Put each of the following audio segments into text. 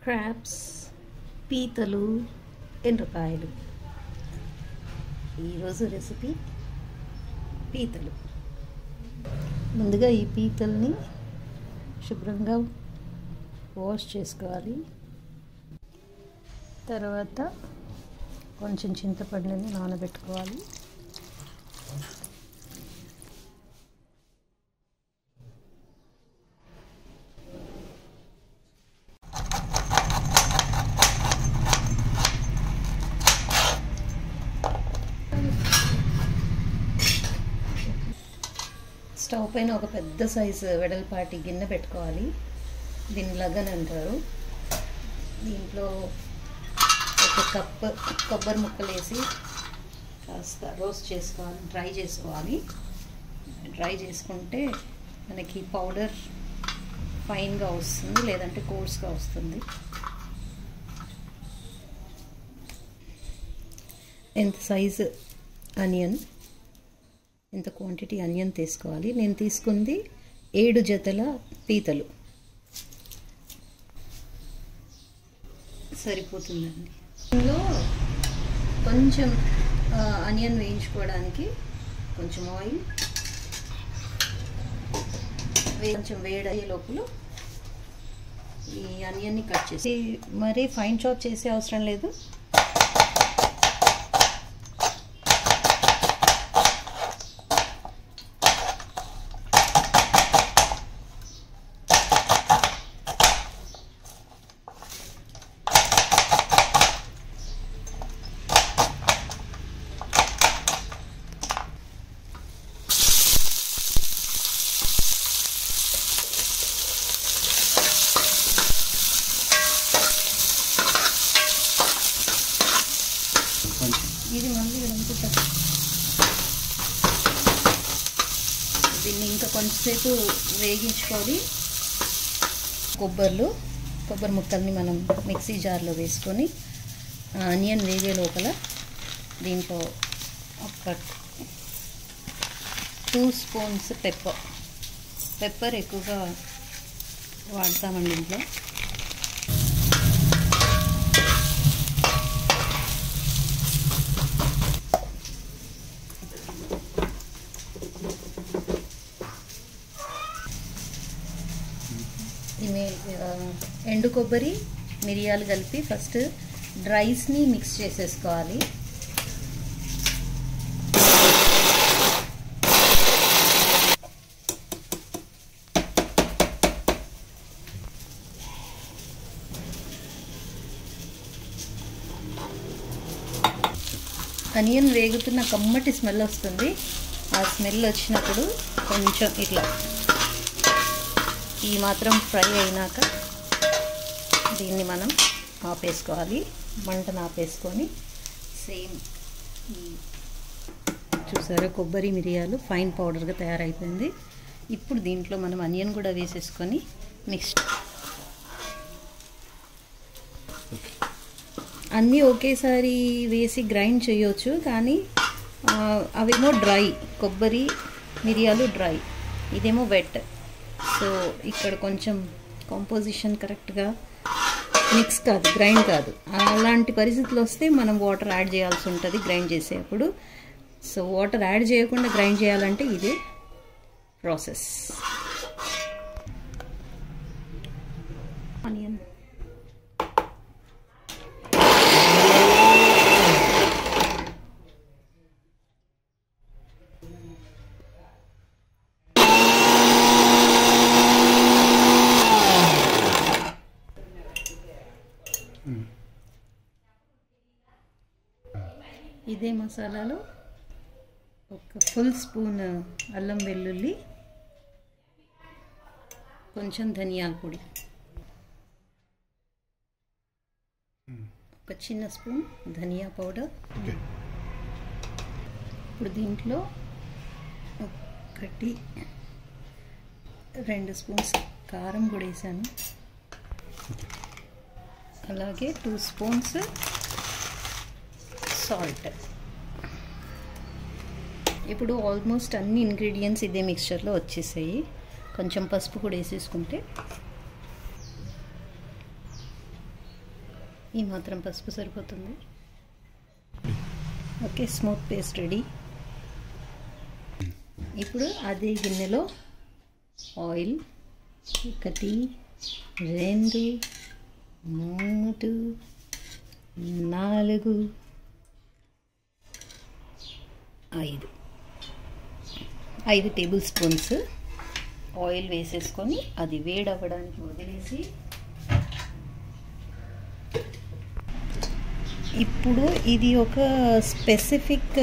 Crabs, పీతలు, ఎండ్రకాయలు. ఈరోజు రెసిపీ పీతలు. ముందుగా ఈ పీతల్ని శుభ్రంగా వాష్ చేసుకోవాలి. తర్వాత కొంచెం చింతపండుని నానబెట్టుకోవాలి. స్టవ్ పైన ఒక పెద్ద సైజు వెడల్పాటి గిన్నె పెట్టుకోవాలి. దీన్ని లగన్ అంటారు. దీంట్లో ఒక కప్ కొబ్బరి ముక్కలు వేసి కాస్త రోస్ట్ చేసుకోవాలి, డ్రై చేసుకోవాలి. డ్రై చేసుకుంటే మనకి పౌడర్ ఫైన్గా వస్తుంది, లేదంటే కోర్స్గా వస్తుంది. ఎంత సైజు ఆనియన్, ఎంత క్వాంటిటీ ఆనియన్ తీసుకోవాలి. నేను తీసుకుంది 7 జతల పీతలు సరిపోతుందండి. ఇందులో కొంచెం ఆనియన్ వేయించుకోవడానికి కొంచెం ఆయిల్, కొంచెం వేడయ్యే లోపల ఈ ఆనియన్ని కట్ చేసి, మరీ ఫైన్ చాప్ చేసే అవసరం లేదు. ఇది మళ్ళీ అనుకుంటా దీన్ని ఇంకా కొంచెంసేపు వేగించుకోవాలి. కొబ్బరి ముక్కల్ని మనం మిక్సీ జార్లో వేసుకొని ఆనియన్ వేగే లోపల దీంట్లో ఒక 2 స్పూన్స్ పెప్పర్ ఎక్కువగా వాడతామండి ఇంట్లో. ఎండు కొబ్బరి మిరియాలు కలిపి ఫస్ట్ డ్రైస్ని మిక్స్ చేసేసుకోవాలి. అనియన్ వేగుతున్న కమ్మటి స్మెల్ వస్తుంది. ఆ స్మెల్ వచ్చినప్పుడు కొంచెం ఇట్లా ఈ మాత్రం ఫ్రై అయినాక దీన్ని మనం ఆపేసుకోవాలి. మంటను ఆపేసుకొని సేమ్ ఈ చూసారా కొబ్బరి మిరియాలు ఫైన్ పౌడర్గా తయారైపోయింది. ఇప్పుడు దీంట్లో మనం అనియన్ కూడా వేసేసుకొని మిక్స్ అన్నీ ఒకేసారి వేసి గ్రైండ్ చేయొచ్చు, కానీ అవేమో డ్రై, కొబ్బరి మిరియాలు డ్రై, ఇదేమో వెట్. సో ఇక్కడ కొంచెం కాంపోజిషన్ కరెక్ట్గా మిక్స్ కాదు, గ్రైండ్ కాదు. అలాంటి పరిస్థితులు వస్తే మనం వాటర్ యాడ్ చేయాల్సి ఉంటుంది గ్రైండ్ చేసేటప్పుడు. సో వాటర్ యాడ్ చేయకుండా గ్రైండ్ చేయాలంటే ఇదే ప్రాసెస్. ఆనియన్ ఇదే మసాలాలో ఒక ఫుల్ స్పూన్ అల్లం వెల్లుల్లి, కొంచెం ధనియాల పొడి, ఒక చిన్న స్పూన్ ధనియా పౌడర్. ఇప్పుడు దీంట్లో 1-2 స్పూన్స్ కారం కూడా వేసాను. అలాగే 2 స్పూన్స్ సాల్ట్. ఇప్పుడు ఆల్మోస్ట్ అన్ని ఇంగ్రీడియంట్స్ ఇదే మిక్స్చర్లో వచ్చేసాయి. కొంచెం పసుపు కూడా వేసేసుకుంటే, ఈ మాత్రం పసుపు సరిపోతుంది. Okay, smooth paste ready. ఇప్పుడు అదే గిన్నెలో ఆయిల్ 1, 2, 3, 4, 5 టేబుల్ స్పూన్స్ ఆయిల్ వేసేసుకొని అది వేడవ్వడానికి వదిలేసి, ఇప్పుడు ఇది ఒక స్పెసిఫిక్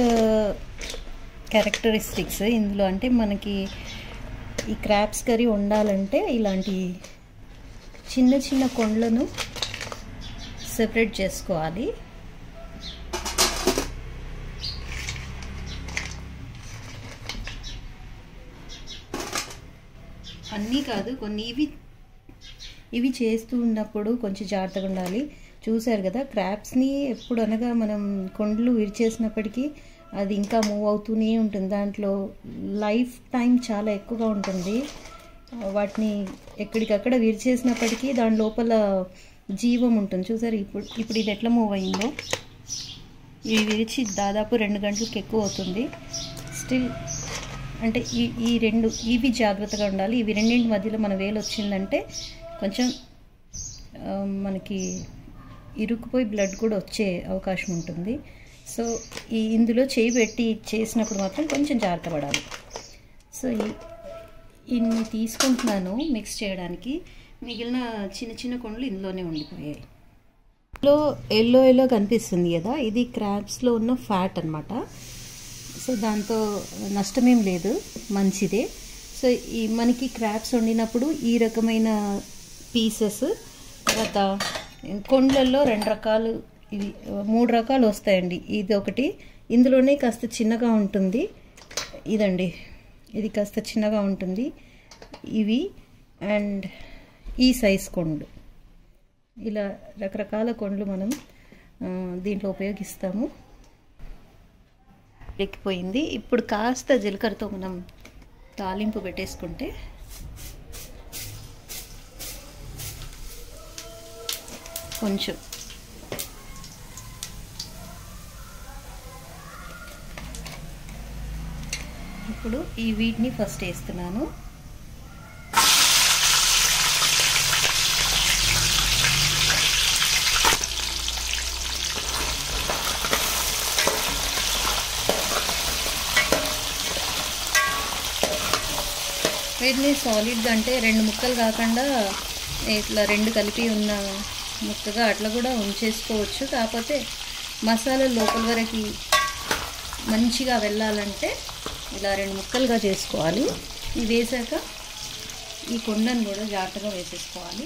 క్యారెక్టరిస్టిక్స్ ఇందులో. అంటే మనకి ఈ క్రాబ్స్ కర్రీ వండాలంటే ఇలాంటి చిన్న చిన్న కొండలను సెపరేట్ చేసుకోవాలి. అన్నీ కాదు, కొన్ని ఇవి చేస్తూ ఉన్నప్పుడు కొంచెం జాగ్రత్తగా ఉండాలి. చూసారు కదా, క్రాబ్స్ని ఎప్పుడు అనగా మనం కొండలు విరిచేసినప్పటికీ అది ఇంకా మూవ్ అవుతూనే ఉంటుంది. దాంట్లో లైఫ్ టైం చాలా ఎక్కువగా ఉంటుంది. వాటిని ఎక్కడికక్కడ విరిచేసినప్పటికీ దాని లోపల జీవం ఉంటుంది. చూసారు ఇప్పుడు ఇది ఎట్లా మూవ్ అయిందో. ఇవి విరిచి దాదాపు 2 గంటలకు ఎక్కువ అవుతుంది. స్టిల్ అంటే ఇవి జాగ్రత్తగా ఉండాలి. ఇవి రెండింటి మధ్యలో మన వేలు వచ్చిందంటే కొంచెం మనకి ఇరుక్కుపోయి బ్లడ్ కూడా వచ్చే అవకాశం ఉంటుంది. సో ఇందులో చేయి పెట్టి చేసినప్పుడు మాత్రం కొంచెం జాగ్రత్త పడాలి. సో ఇన్ని తీసుకుంటున్నాను మిక్స్ చేయడానికి. మిగిలిన చిన్న చిన్న కొండలు ఇందులోనే ఉండిపోయాయి. ఎల్లో కనిపిస్తుంది కదా, ఇది క్రాబ్స్లో ఉన్న ఫ్యాట్ అన్నమాట. సో దాంతో నష్టమేం లేదు, మంచిదే. సో మనకి క్రాబ్స్ వండినప్పుడు ఈ రకమైన పీసెస్, తర్వాత కొండలలో 2 రకాలు, ఇవి 3 రకాలు వస్తాయండి. ఇది ఒకటి, ఇందులోనే కాస్త చిన్నగా ఉంటుంది. ఇదండి, ఇది కాస్త చిన్నగా ఉంటుంది. ఇవి అండ్ ఈ సైజ్ కొండలు, ఇలా రకరకాల కొండలు మనం దీంట్లో ఉపయోగిస్తాము. ఎక్కిపోయింది. ఇప్పుడు కాస్త జీలకర్రతో మనం తాలింపు పెట్టేసుకుంటే కొంచెం ఇప్పుడు వీటిని ఫస్ట్ వేస్తున్నాను. వీటిని సాలిడ్గా అంటే 2 ముక్కలు కాకుండా ఇట్లా 2 కలిపి ఉన్న ముక్కగా అట్లా కూడా ఉంచేసుకోవచ్చు. కాకపోతే మసాలా లోపల వరకు మంచిగా వెళ్ళాలంటే ఇలా 2 ముక్కలుగా చేసుకోవాలి. ఇవి వేసాక ఈ కొండను కూడా జాగ్రత్తగా వేసేసుకోవాలి.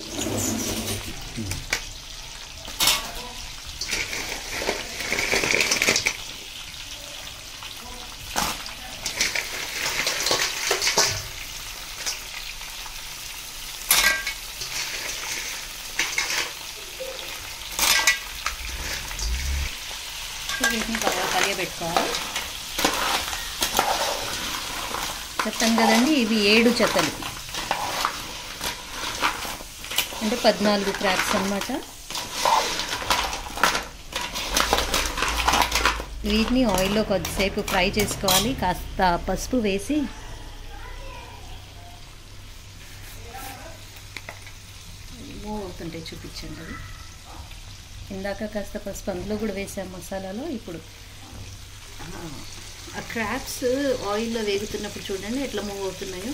వీటిని బాగా కలియబెట్టుకోవాలి. చెప్తాను కదండి, ఇవి 7 చెత్తలు అంటే 14 క్రాక్స్ అన్నమాట. వీటిని ఆయిల్లో కొద్దిసేపు ఫ్రై చేసుకోవాలి. కాస్త పసుపు వేసి మూవ్ అవుతుంటే చూపించండి. అది ఇందాక కాస్త పసుపు అందులో కూడా వేసాం మసాలాలో. ఇప్పుడు ఆ క్రాబ్స్ ఆయిల్లో వేగుతున్నప్పుడు చూడండి ఎట్లా మూవ్ అవుతున్నాయో.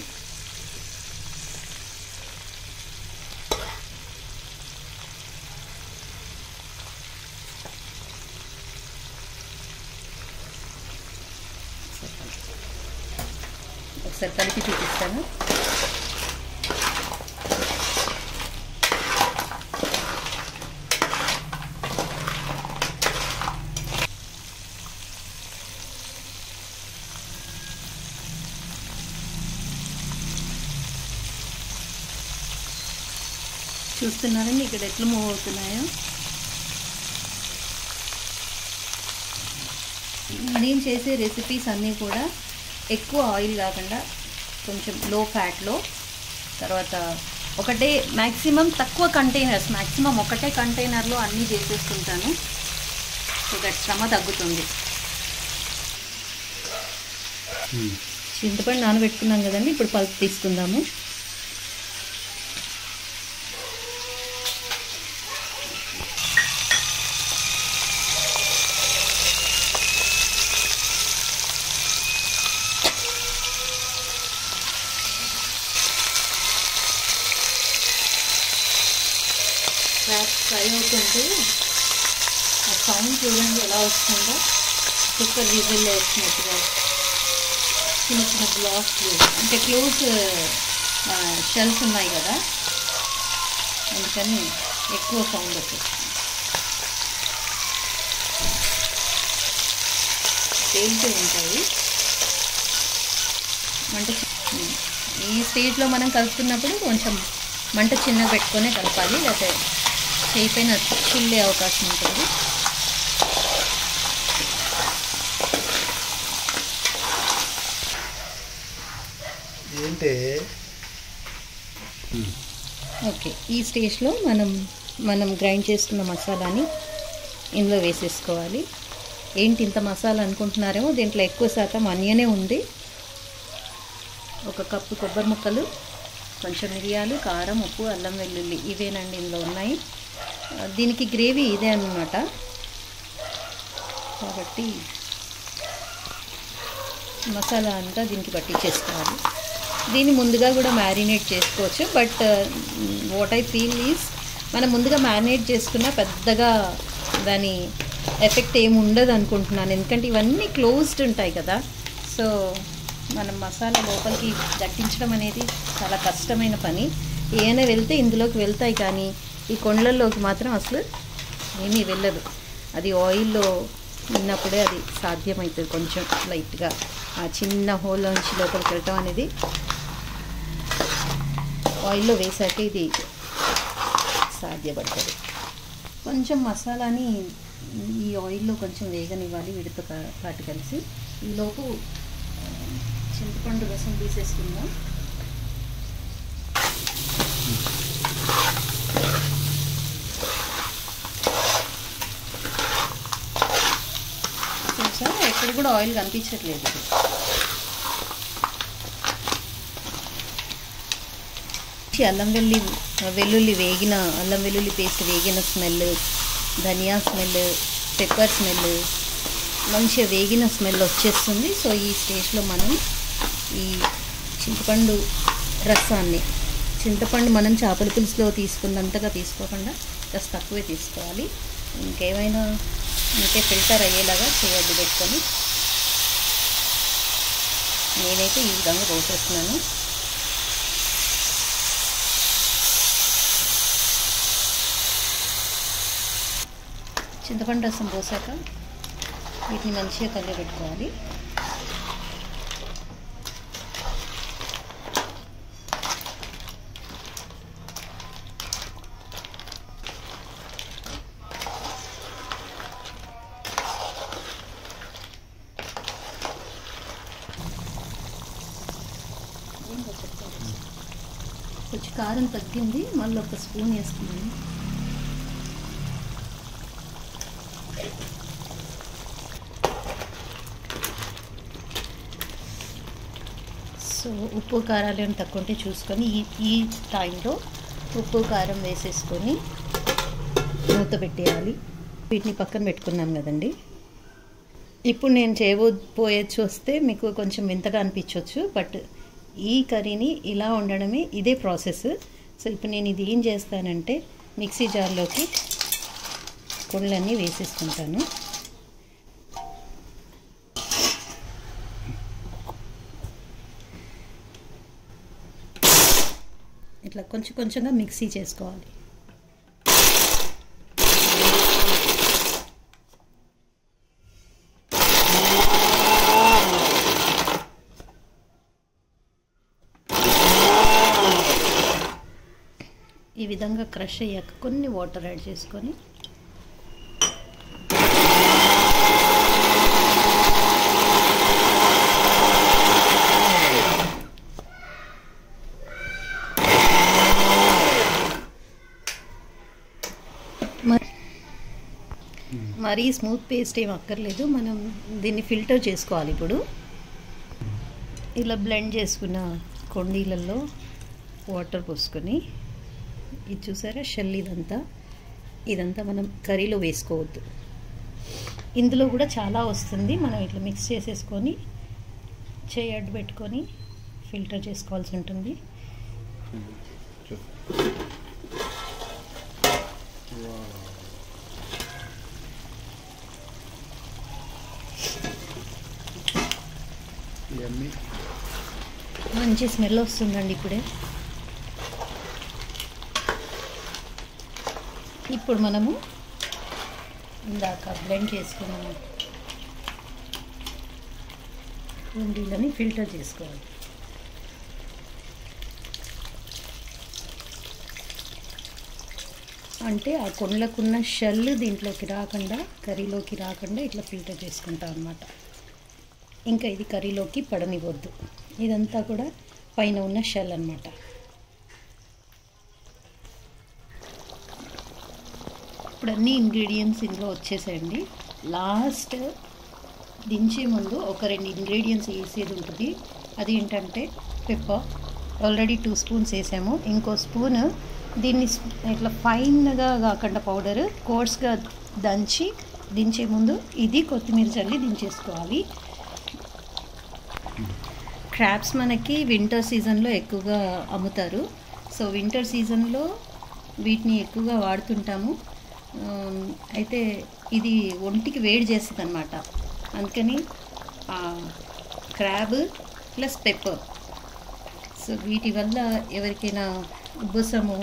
ఒకసారి కలిపి చూపిస్తాను. చూస్తున్నారండి ఇక్కడ ఎట్లా మూవ్ అవుతున్నాయో. నేను చేసే రెసిపీస్ అన్నీ కూడా ఎక్కువ ఆయిల్ కాకుండా కొంచెం లో ఫ్యాట్లో, తర్వాత ఒకటే మ్యాక్సిమం తక్కువ కంటైనర్స్, మ్యాక్సిమం ఒకటే కంటైనర్లో అన్నీ చేసేసుకుంటాను. సో దట్ శ్రమ తగ్గుతుంది. చింతపండు నానబెట్టుకున్నాం కదండి, ఇప్పుడు పల్ప్ తీసుకుందాము. క్రాబ్స్ ఫ్రై అవుతుంటే ఆ సౌండ్ చూడండి ఎలా వస్తుందో. కుక్కర్ విజిల్లో వచ్చినట్టుగా చిన్న చిన్న బ్లాక్స్ అంటే క్లోజ్ షెల్స్ ఉన్నాయి కదా, అందుకని ఎక్కువ సౌండ్ వచ్చేస్తుంది. తేలితే ఉంటాయి. మంట ఈ స్టేజ్లో మనం కలుపుతున్నప్పుడు కొంచెం మంట చిన్నగా పెట్టుకునే కలపాలి, లేకపోతే చేయి పైన చిల్లే అవకాశం ఉంటుంది. ఓకే, ఈ స్టేజ్లో మనం గ్రైండ్ చేసుకున్న మసాలాని ఇందులో వేసేసుకోవాలి. ఏంటి ఇంత మసాలా అనుకుంటున్నారేమో, దీంట్లో ఎక్కువ శాతం ఆనియనే ఉంది. 1 కప్పు కొబ్బరి ముక్కలు, కొంచెం మిరియాలు, కారం, ఉప్పు, అల్లం వెల్లుల్లి ఇవేనండి ఇందులో ఉన్నాయి. దీనికి గ్రేవీ ఇదే అన్నమాట. కాబట్టి మసాలా అంతా దీనికి పట్టించేసుకోవాలి. దీన్ని ముందుగా కూడా మ్యారినేట్ చేసుకోవచ్చు. But what I feel is మనం ముందుగా మ్యారినేట్ చేసుకున్న పెద్దగా దాని ఎఫెక్ట్ ఏమి ఉండదు అనుకుంటున్నాను. ఎందుకంటే ఇవన్నీ క్లోజ్డ్ ఉంటాయి కదా. సో మనం మసాలా లోపలికి దట్టించడం అనేది చాలా కష్టమైన పని. ఏమైనా వెళ్తే ఇందులోకి వెళ్తాయి, కానీ ఈ కొండల్లోకి మాత్రం అసలు ఏమీ వెళ్ళదు. అది ఆయిల్లో ఉన్నప్పుడే అది సాధ్యమవుతుంది. కొంచెం లైట్గా ఆ చిన్న హోల్లో నుంచి లోపలికి వెళ్ళటం అనేది ఆయిల్లో వేసాక ఇది సాధ్యపడుతుంది. కొంచెం మసాలాని ఈ ఆయిల్లో కొంచెం వేగనివ్వాలి వీటితో పాటు కలిసి. ఈలోపు చింతపండు రసం తీసేసుకుందాం. చూసా ఎక్కడ కూడా ఆయిల్ కనిపించట్లేదు. అల్లం వెల్లుల్లి వేగిన అల్లం వెల్లుల్లి పేస్ట్ వేగిన స్మెల్, ధనియా స్మెల్, పెప్పర్ స్మెల్, మంచిగా వేగిన స్మెల్ వచ్చేస్తుంది. సో ఈ స్టేజ్లో మనం ఈ చింతపండు రసాన్ని. చింతపండు మనం చేపల పులుసులో తీసుకున్నంతగా తీసుకోకుండా కాస్త తక్కువే తీసుకోవాలి. ఇంకేమైనా ఇంకే ఫిల్టర్ అయ్యేలాగా చేయొద్దు పెట్టుకొని. నేనైతే ఈ విధంగా పోసేస్తున్నాను. చింతపండు రసం పోసాక వీటిని మంచిగా కలియబెట్టుకోవాలి. కొంచెం కారం తగ్గింది, మళ్ళీ ఒక స్పూన్ వేసుకున్నాను. సో ఉప్పు కారాలు ఏమైనా తక్కువ ఉంటే చూసుకొని ఈ టైంలో ఉప్పు కారం వేసేసుకొని మూత పెట్టేయాలి. వీటిని పక్కన పెట్టుకున్నాం కదండి. ఇప్పుడు నేను చేయబోయేది వస్తే మీకు కొంచెం వింతగా అనిపించవచ్చు, బట్ ఈ కర్రీని ఇలా ఉండడమే ఇదే ప్రాసెస్. సో ఇప్పుడు నేను ఇది ఏం చేస్తానంటే మిక్సీ జార్లోకి కొండలన్నీ వేసేసుకుంటాను. ఇట్లా కొంచెం కొంచెంగా మిక్సీ చేసుకోవాలి. ఈ విధంగా క్రష్ అయ్యాక కొన్ని వాటర్ యాడ్ చేసుకొని మరీ స్మూత్ పేస్ట్ ఏం అక్కర్లేదు, మనం దీన్ని ఫిల్టర్ చేసుకోవాలి. ఇప్పుడు ఇలా బ్లెండ్ చేసుకున్న కొండీలలో వాటర్ పోసుకొని, ఇది చూసారా షెల్, ఇదంతా మనం కర్రీలో వేసుకోవద్దు. ఇందులో కూడా చాలా వస్తుంది. మనం ఇట్లా మిక్స్ చేసేసుకొని చేయి అడ్డు పెట్టుకొని ఫిల్టర్ చేసుకోవాల్సి ఉంటుంది. మంచి స్మెల్ వస్తుందండి ఇప్పుడే. ఇప్పుడు మనము ఇందాక బ్లెండ్ చేసుకున్న కొండీలని ఫిల్టర్ చేసుకోవాలి. అంటే ఆ కొండలకున్న షెల్ దీంట్లోకి రాకుండా, కర్రీలోకి రాకుండా ఇట్లా ఫిల్టర్ చేసుకుంటాం అన్నమాట. ఇంకా ఇది కర్రీలోకి పడనివ్వద్దు. ఇదంతా కూడా పైన ఉన్న షెల్ అన్నమాట. ఇప్పుడు అన్ని ఇంగ్రీడియంట్స్ ఇందులో వచ్చేసేయండి. లాస్ట్ దించే ముందు ఒక 2 ఇంగ్రీడియంట్స్ వేసేది ఉంటుంది. అది ఏంటంటే పెప్పర్. ఆల్రెడీ 2 స్పూన్స్ వేసాము. ఇంకో స్పూన్ దీన్ని ఇట్లా ఫైన్గా కాకుండా పౌడర్ కోర్స్గా దంచి దించే ముందు ఇది కొత్తిమీర చల్లి దించేసుకోవాలి. క్రాబ్స్ మనకి వింటర్ సీజన్లో ఎక్కువగా అమ్ముతారు. సో వింటర్ సీజన్లో వీటిని ఎక్కువగా వాడుతుంటాము. అయితే ఇది ఒంటికి వేడి చేస్తుంది అన్నమాట. అందుకని క్రాబ్ ప్లస్ పెప్పర్. సో వీటి వల్ల ఎవరికైనా ఉబ్బసము,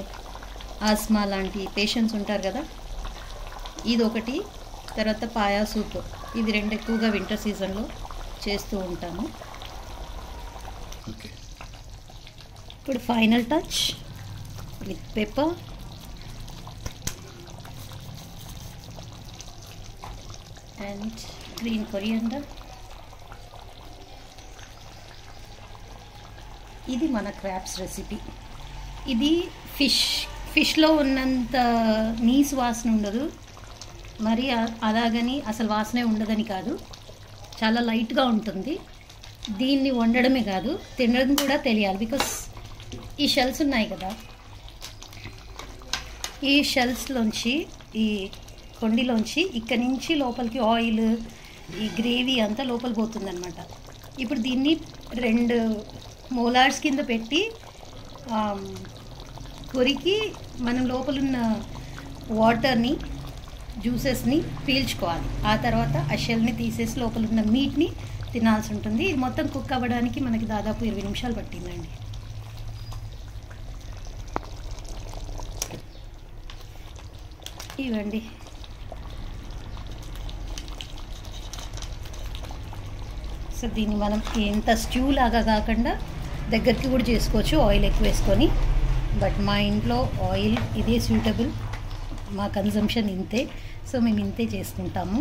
ఆస్మా లాంటి పేషెంట్స్ ఉంటారు కదా, ఇది ఒకటి. తర్వాత పాయా సూప్, ఇవి 2 ఎక్కువగా వింటర్ సీజన్లో చేస్తూ ఉంటాము. ఇప్పుడు final touch with pepper and green coriander. ఇది మన క్రాబ్స్ రెసిపీ. ఇది ఫిష్లో ఉన్నంత నీసు వాసన ఉండదు, మరి అలాగని అసలు వాసనే ఉండదని కాదు, చాలా లైట్గా ఉంటుంది. దీన్ని వండడమే కాదు తినడం కూడా తెలియాలి. బికాస్ ఈ షెల్స్ ఉన్నాయి కదా, ఈ షెల్స్లోంచి, ఈ కొండిలోంచి ఇక్కడి నుంచి లోపలికి ఆయిల్, ఈ గ్రేవీ అంతా లోపల పోతుందన్నమాట. ఇప్పుడు దీన్ని 2 మోలార్స్ కింద పెట్టి కొరికి మనం లోపలున్న వాటర్ని జ్యూసెస్ని పీల్చుకోవాలి. ఆ తర్వాత ఆ షెల్ని తీసేసి లోపలున్న మీట్ని తినాల్సి ఉంటుంది. ఇది మొత్తం కుక్ అవ్వడానికి మనకి దాదాపు 20 నిమిషాలు పట్టిందండి. ఇవ్వండి. సో దీన్ని మనం ఎంత స్ట్యూ లాగా కాకుండా దగ్గరికి కూడా చేసుకోవచ్చు ఆయిల్ ఎక్కువ వేసుకొని. బట్ మా ఇంట్లో ఆయిల్ ఇదే సూటబుల్, మా కన్జంప్షన్ ఇంతే, సో మేము ఇంతే చేసుకుంటాము.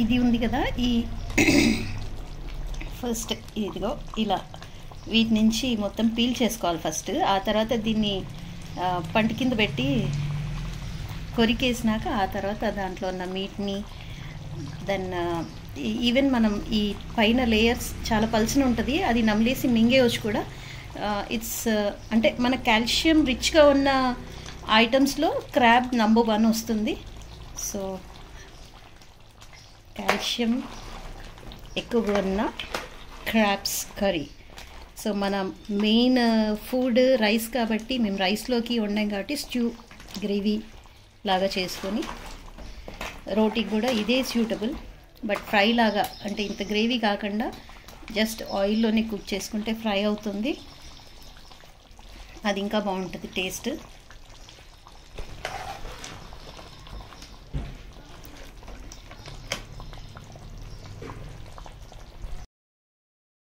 ఇది ఉంది కదా, ఈ ఫస్ట్ ఇదిగో ఇలా వీటి నుంచి మొత్తం పీల్ చేసుకోవాలి ఫస్ట్. ఆ తర్వాత దీన్ని పంట కింద పెట్టి కొరికేసినాక ఆ తర్వాత దాంట్లో ఉన్న మీట్ని దెన్ ఈవెన్ మనం ఈ పైన లేయర్స్ చాలా పల్చన ఉంటుంది, అది నమిలేసి మింగేయచ్చు కూడా. ఇట్స్ అంటే మన కాల్షియం రిచ్గా ఉన్న ఐటమ్స్లో క్రాబ్ నంబర్ 1 వస్తుంది. సో కాల్షియం ఎక్కువగా ఉన్న క్రాబ్స్ కర్రీ. సో మన మెయిన్ ఫుడ్ రైస్ కాబట్టి మేము రైస్లోకి వండాం కాబట్టి స్ట్యూ గ్రేవీ లాగా చేసుకొని, రోటీకి కూడా ఇదే సూటబుల్. బట్ ఫ్రై లాగా అంటే ఇంత గ్రేవీ కాకుండా జస్ట్ ఆయిల్లోనే కుక్ చేసుకుంటే ఫ్రై అవుతుంది, అది ఇంకా బాగుంటుంది టేస్ట్.